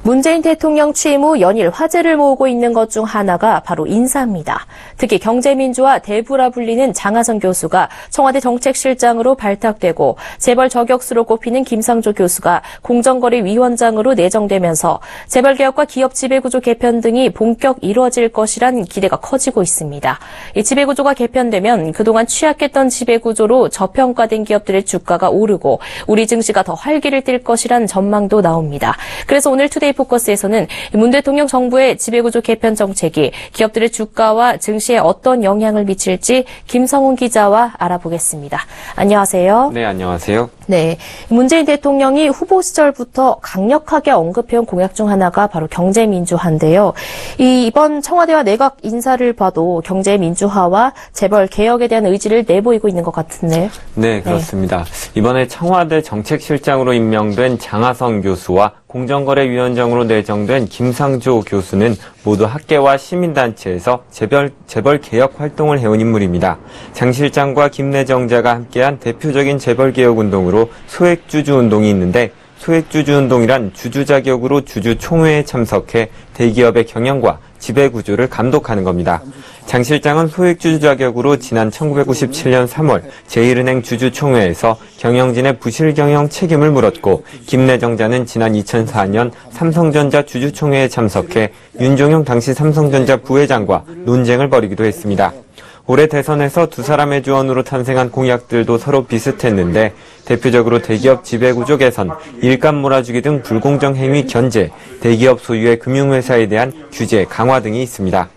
문재인 대통령 취임 후 연일 화제를 모으고 있는 것 중 하나가 바로 인사입니다. 특히 경제민주화 대부라 불리는 장하성 교수가 청와대 정책실장으로 발탁되고 재벌 저격수로 꼽히는 김상조 교수가 공정거래위원장으로 내정되면서 재벌개혁과 기업 지배구조 개편 등이 본격 이루어질 것이란 기대가 커지고 있습니다. 이 지배구조가 개편되면 그동안 취약했던 지배구조로 저평가된 기업들의 주가가 오르고 우리 증시가 더 활기를 띨 것이란 전망도 나옵니다. 그래서 오늘 투데이 포커스에서는 문 대통령 정부의 지배구조 개편 정책이 기업들의 주가와 증시에 어떤 영향을 미칠지 김성훈 기자와 알아보겠습니다. 안녕하세요. 네, 안녕하세요. 네, 문재인 대통령이 후보 시절부터 강력하게 언급해온 공약 중 하나가 바로 경제민주화인데요. 이번 청와대와 내각 인사를 봐도 경제민주화와 재벌 개혁에 대한 의지를 내보이고 있는 것 같은데요. 네, 그렇습니다. 이번에 청와대 정책실장으로 임명된 장하성 교수와 공정거래위원장으로 내정된 김상조 교수는 모두 학계와 시민단체에서 재벌 개혁 활동을 해온 인물입니다. 장 실장과 김 내정자가 함께한 대표적인 재벌 개혁 운동으로 소액주주 운동이 있는데, 소액주주 운동이란 주주 자격으로 주주 총회에 참석해 대기업의 경영과 지배구조를 감독하는 겁니다. 장 실장은 소액주주 자격으로 지난 1997년 3월 제1은행 주주총회에서 경영진의 부실 경영 책임을 물었고, 김 내정자는 지난 2004년 삼성전자 주주총회에 참석해 윤종용 당시 삼성전자 부회장과 논쟁을 벌이기도 했습니다. 올해 대선에서 두 사람의 조언으로 탄생한 공약들도 서로 비슷했는데, 대표적으로 대기업 지배구조 개선, 일감 몰아주기 등 불공정 행위 견제, 대기업 소유의 금융회사에 대한 규제 강화 등이 있습니다.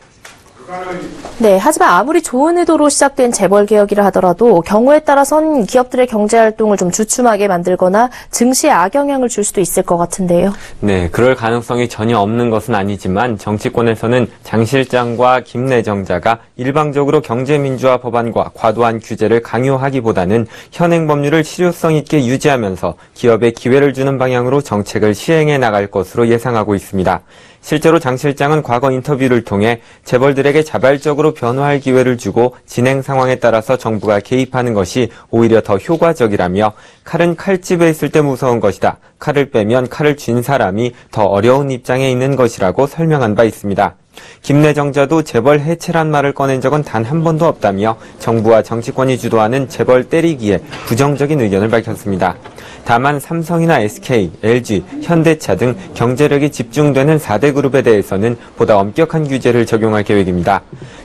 네, 하지만 아무리 좋은 의도로 시작된 재벌 개혁이라 하더라도 경우에 따라선 기업들의 경제활동을 좀 주춤하게 만들거나 증시에 악영향을 줄 수도 있을 것 같은데요. 네, 그럴 가능성이 전혀 없는 것은 아니지만 정치권에서는 장 실장과 김 내정자가 일방적으로 경제민주화 법안과 과도한 규제를 강요하기보다는 현행 법률을 실효성 있게 유지하면서 기업에 기회를 주는 방향으로 정책을 시행해 나갈 것으로 예상하고 있습니다. 실제로 장 실장은 과거 인터뷰를 통해 재벌들에게 자발적으로 변화할 기회를 주고 진행 상황에 따라서 정부가 개입하는 것이 오히려 더 효과적이라며, 칼은 칼집에 있을 때 무서운 것이다. 칼을 빼면 칼을 쥔 사람이 더 어려운 입장에 있는 것이라고 설명한 바 있습니다. 김 내정자도 재벌 해체란 말을 꺼낸 적은 단 한 번도 없다며 정부와 정치권이 주도하는 재벌 때리기에 부정적인 의견을 밝혔습니다. 다만 삼성이나 SK, LG, 현대차 등 경제력이 집중되는 4대 그룹에 대해서는 보다 엄격한 규제를 적용할 계획입니다.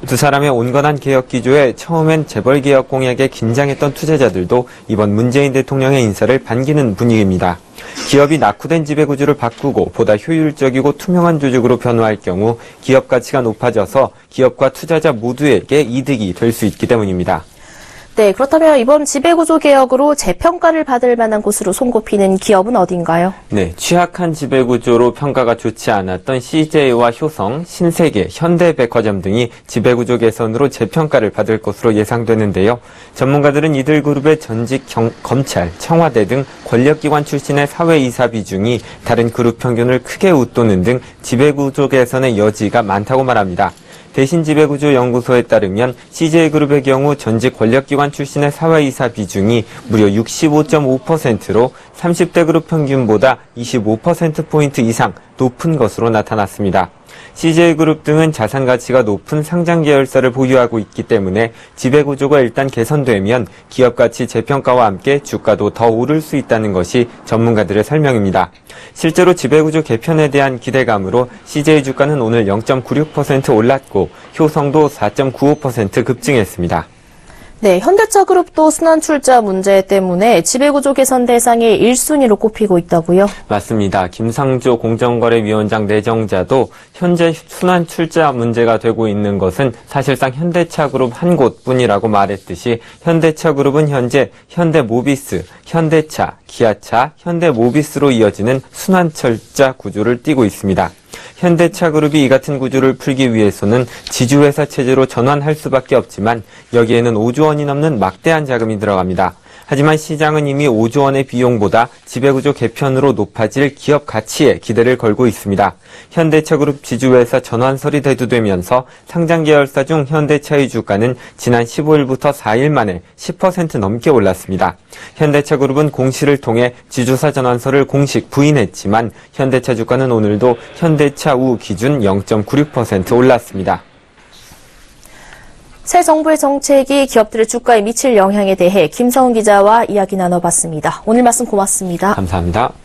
두 사람의 온건한 개혁 기조에 처음엔 재벌 개혁 공약에 긴장했던 투자자들도 이번 문재인 대통령의 인사를 반기는 분위기입니다. 기업이 낙후된 지배구조를 바꾸고 보다 효율적이고 투명한 조직으로 변화할 경우 기업 가치가 높아져서 기업과 투자자 모두에게 이득이 될 수 있기 때문입니다. 네, 그렇다면 이번 지배구조 개혁으로 재평가를 받을 만한 곳으로 손꼽히는 기업은 어딘가요? 네, 취약한 지배구조로 평가가 좋지 않았던 CJ와 효성, 신세계, 현대백화점 등이 지배구조 개선으로 재평가를 받을 것으로 예상되는데요. 전문가들은 이들 그룹의 전직 검찰, 청와대 등 권력기관 출신의 사회이사 비중이 다른 그룹 평균을 크게 웃도는 등 지배구조 개선의 여지가 많다고 말합니다. 대신 지배구조연구소에 따르면 CJ그룹의 경우 전직 권력기관 출신의 사회이사 비중이 무려 65.5%로 30대 그룹 평균보다 25%포인트 이상 높은 것으로 나타났습니다. CJ그룹 등은 자산 가치가 높은 상장 계열사를 보유하고 있기 때문에 지배구조가 일단 개선되면 기업 가치 재평가와 함께 주가도 더 오를 수 있다는 것이 전문가들의 설명입니다. 실제로 지배구조 개편에 대한 기대감으로 CJ 주가는 오늘 0.96% 올랐고 효성도 4.95% 급증했습니다. 네, 현대차 그룹도 순환 출자 문제 때문에 지배구조 개선 대상의 1순위로 꼽히고 있다고요? 맞습니다. 김상조 공정거래위원장 내정자도 현재 순환 출자 문제가 되고 있는 것은 사실상 현대차 그룹 한 곳뿐이라고 말했듯이, 현대차 그룹은 현재 현대모비스, 현대차, 기아차, 현대모비스로 이어지는 순환 출자 구조를 띠고 있습니다. 현대차 그룹이 이 같은 구조를 풀기 위해서는 지주회사 체제로 전환할 수밖에 없지만 여기에는 5조 원이 넘는 막대한 자금이 들어갑니다. 하지만 시장은 이미 5조 원의 비용보다 지배구조 개편으로 높아질 기업 가치에 기대를 걸고 있습니다. 현대차그룹 지주회사 전환설이 대두되면서 상장 계열사 중 현대차의 주가는 지난 15일부터 4일 만에 10% 넘게 올랐습니다. 현대차그룹은 공시를 통해 지주사 전환설을 공식 부인했지만 현대차 주가는 오늘도 현대차 우 기준 0.96% 올랐습니다. 새 정부의 정책이 기업들의 주가에 미칠 영향에 대해 김성훈 기자와 이야기 나눠봤습니다. 오늘 말씀 고맙습니다. 감사합니다.